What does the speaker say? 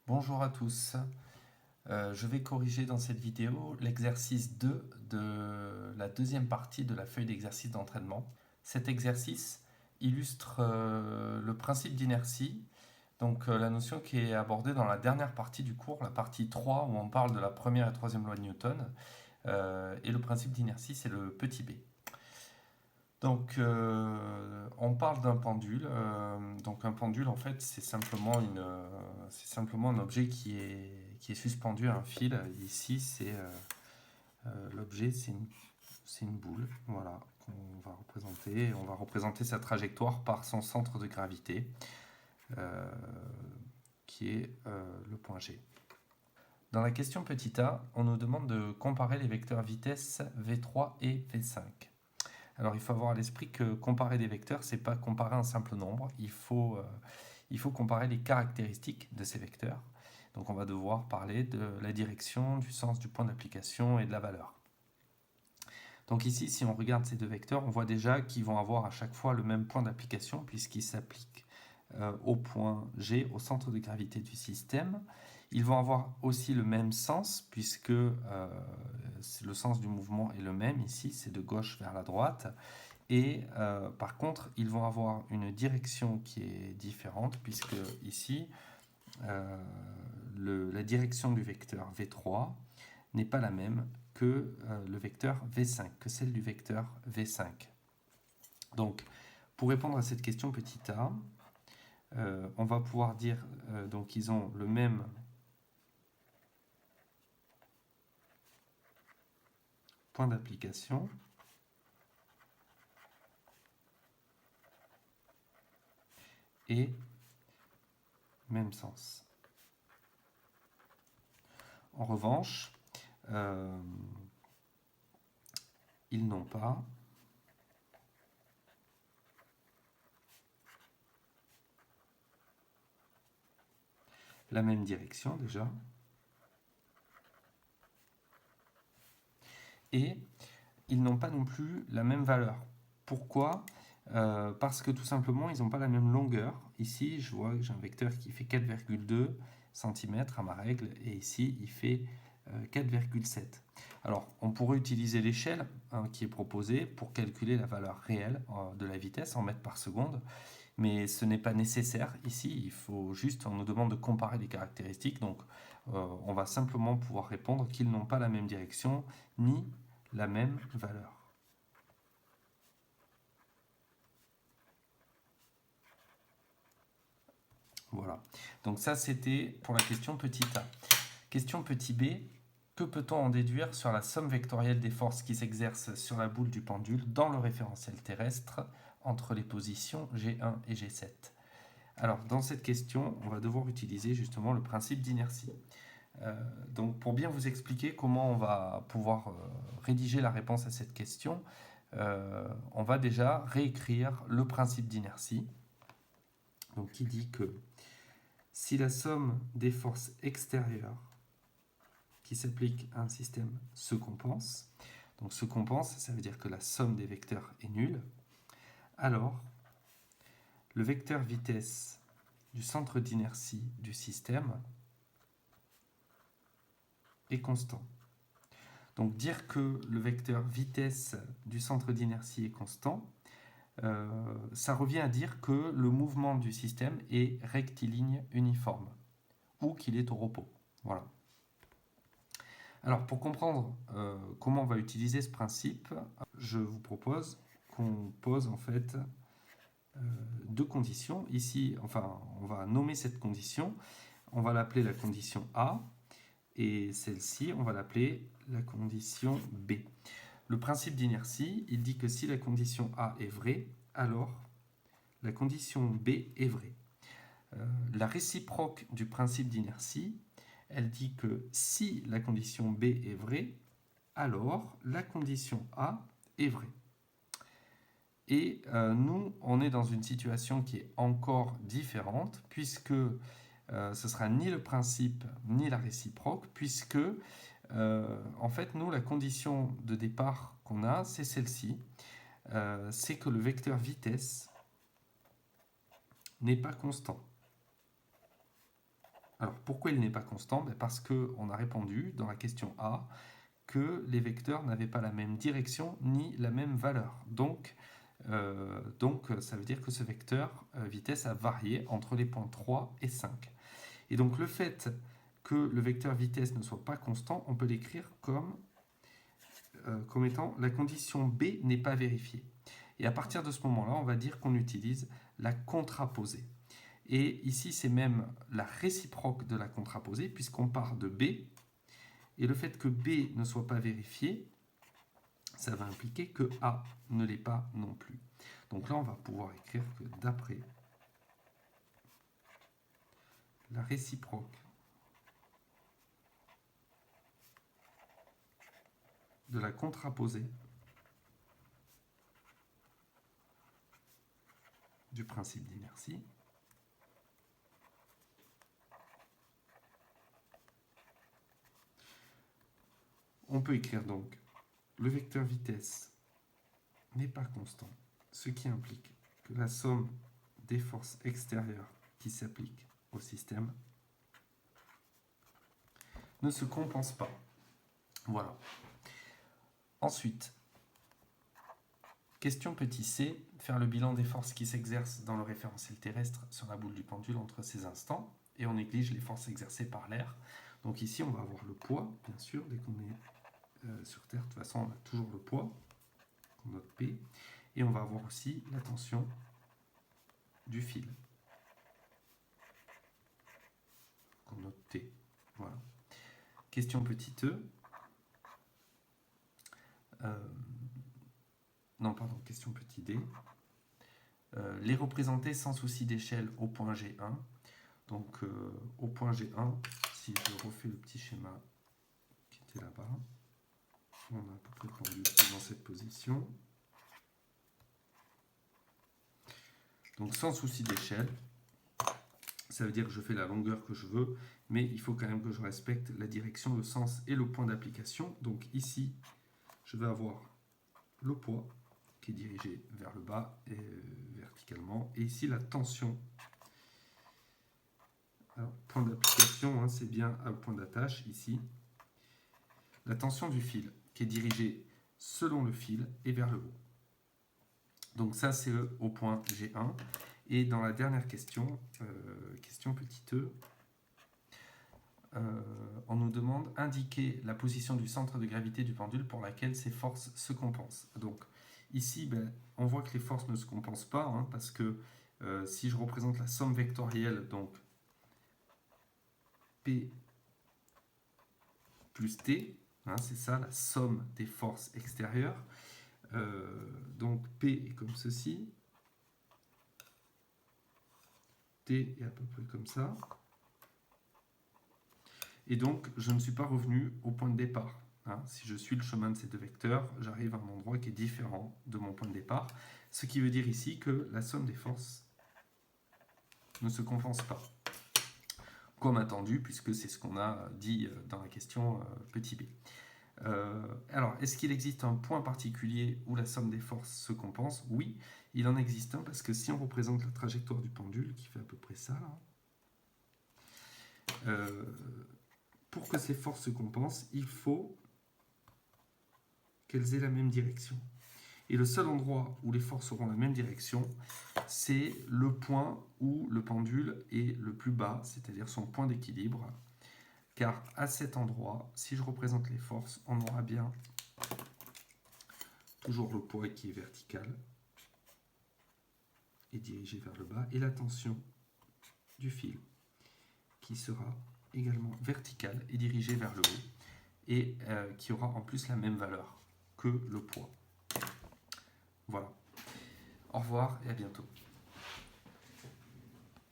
Bonjour à tous. Je vais corriger dans cette vidéo l'exercice 2 de la deuxième partie de la feuille d'exercice d'entraînement. Cet exercice illustre le principe d'inertie, donc la notion qui est abordée dans la dernière partie du cours, la partie 3 où on parle de la première et troisième loi de Newton. Et le principe d'inertie, c'est le petit b. Donc, on parle d'un pendule. Donc, un pendule, en fait, c'est simplement un objet qui est suspendu à un fil. Ici, l'objet, c'est une boule, voilà, qu'on va représenter. On va représenter sa trajectoire par son centre de gravité, qui est le point G. Dans la question petit a, on nous demande de comparer les vecteurs vitesse v3 et v5. Alors il faut avoir à l'esprit que comparer des vecteurs, ce n'est pas comparer un simple nombre, il faut comparer les caractéristiques de ces vecteurs. Donc on va devoir parler de la direction, du sens du point d'application et de la valeur. Donc ici, si on regarde ces deux vecteurs, on voit déjà qu'ils vont avoir à chaque fois le même point d'application puisqu'ils s'appliquent au point G, au centre de gravité du système. Ils vont avoir aussi le même sens puisque le sens du mouvement est le même ici, c'est de gauche vers la droite. Et par contre, ils vont avoir une direction qui est différente puisque ici, la direction du vecteur V3 n'est pas la même que le vecteur V5, que celle du vecteur V5. Donc, pour répondre à cette question petit a, on va pouvoir dire donc qu'ils ont le même point d'application et même sens. En revanche, ils n'ont pas la même direction déjà. Et ils n'ont pas non plus la même valeur. Pourquoi ? Parce que tout simplement, ils n'ont pas la même longueur. Ici, je vois que j'ai un vecteur qui fait 4,2 cm à ma règle, et ici, il fait 4,7. Alors, on pourrait utiliser l'échelle qui est proposée pour calculer la valeur réelle de la vitesse en mètres par seconde, mais ce n'est pas nécessaire ici. Il faut juste, on nous demande de comparer les caractéristiques, donc on va simplement pouvoir répondre qu'ils n'ont pas la même direction ni la même valeur. Voilà, donc ça c'était pour la question petit a. Question petit b, que peut-on en déduire sur la somme vectorielle des forces qui s'exercent sur la boule du pendule dans le référentiel terrestre entre les positions G1 et G7 ? Alors dans cette question, on va devoir utiliser justement le principe d'inertie. Donc pour bien vous expliquer comment on va pouvoir rédiger la réponse à cette question, on va déjà réécrire le principe d'inertie. Donc qui dit que si la somme des forces extérieures qui s'appliquent à un système se compense, donc se compense, ça veut dire que la somme des vecteurs est nulle, alors le vecteur vitesse du centre d'inertie du système est constant. Donc dire que le vecteur vitesse du centre d'inertie est constant, ça revient à dire que le mouvement du système est rectiligne uniforme ou qu'il est au repos. Voilà. Alors pour comprendre comment on va utiliser ce principe, je vous propose qu'on pose en fait deux conditions. Ici, enfin, on va nommer cette condition, on va l'appeler la condition A, et celle-ci, on va l'appeler la condition B. Le principe d'inertie, il dit que si la condition A est vraie, alors la condition B est vraie. La réciproque du principe d'inertie, elle dit que si la condition B est vraie, alors la condition A est vraie. Et nous, on est dans une situation qui est encore différente, puisque ce sera ni le principe ni la réciproque, puisque en fait, nous, la condition de départ qu'on a, c'est celle-ci, c'est que le vecteur vitesse n'est pas constant. Alors, pourquoi il n'est pas constant? Parce qu'on a répondu dans la question A que les vecteurs n'avaient pas la même direction ni la même valeur. Donc ça veut dire que ce vecteur vitesse a varié entre les points 3 et 5. Et donc le fait que le vecteur vitesse ne soit pas constant, on peut l'écrire comme étant la condition B n'est pas vérifiée. Et à partir de ce moment-là, on va dire qu'on utilise la contraposée. Et ici, c'est même la réciproque de la contraposée, puisqu'on part de B. Et le fait que B ne soit pas vérifié, ça va impliquer que A ne l'est pas non plus. Donc là, on va pouvoir écrire que d'après la réciproque de la contraposée du principe d'inertie, on peut écrire donc le vecteur vitesse n'est pas constant, ce qui implique que la somme des forces extérieures qui s'appliquent au système ne se compense pas. Voilà. Ensuite, question petit c, faire le bilan des forces qui s'exercent dans le référentiel terrestre sur la boule du pendule entre ces instants, et on néglige les forces exercées par l'air. Donc ici, on va avoir le poids, bien sûr, dès qu'on est sur Terre, de toute façon, on a toujours le poids, qu'on note P, et on va avoir aussi la tension du fil, qu'on note T. Voilà. Question petit e. Question petit d. Les représenter sans souci d'échelle au point G1. Donc au point G1, si je refais le petit schéma qui était là-bas, on a à peu près le pendule dans cette position. Donc sans souci d'échelle, ça veut dire que je fais la longueur que je veux, mais il faut quand même que je respecte la direction, le sens et le point d'application. Donc ici, je vais avoir le poids qui est dirigé vers le bas et verticalement. Et ici, la tension. Alors, point d'application, c'est bien un point d'attache ici. La tension du fil qui est dirigée selon le fil et vers le haut. Donc ça, c'est au point G1. Et dans la dernière question, question petit e, on nous demande indiquer la position du centre de gravité du pendule pour laquelle ces forces se compensent. Donc ici, on voit que les forces ne se compensent pas, parce que si je représente la somme vectorielle, donc P plus T, c'est ça la somme des forces extérieures. Donc P est comme ceci, T est à peu près comme ça. Et donc, je ne suis pas revenu au point de départ. Si je suis le chemin de ces deux vecteurs, j'arrive à un endroit qui est différent de mon point de départ. Ce qui veut dire ici que la somme des forces ne se compense pas. Comme attendu, puisque c'est ce qu'on a dit dans la question petit b. Alors, est-ce qu'il existe un point particulier où la somme des forces se compense? Oui, il en existe un, parce que si on représente la trajectoire du pendule, qui fait à peu près ça, là, pour que ces forces se compensent, il faut qu'elles aient la même direction. Et le seul endroit où les forces auront la même direction, c'est le point où le pendule est le plus bas, c'est-à-dire son point d'équilibre. Car à cet endroit, si je représente les forces, on aura bien toujours le poids qui est vertical et dirigé vers le bas, et la tension du fil qui sera également verticale et dirigée vers le haut, et qui aura en plus la même valeur que le poids. Voilà. Au revoir et à bientôt.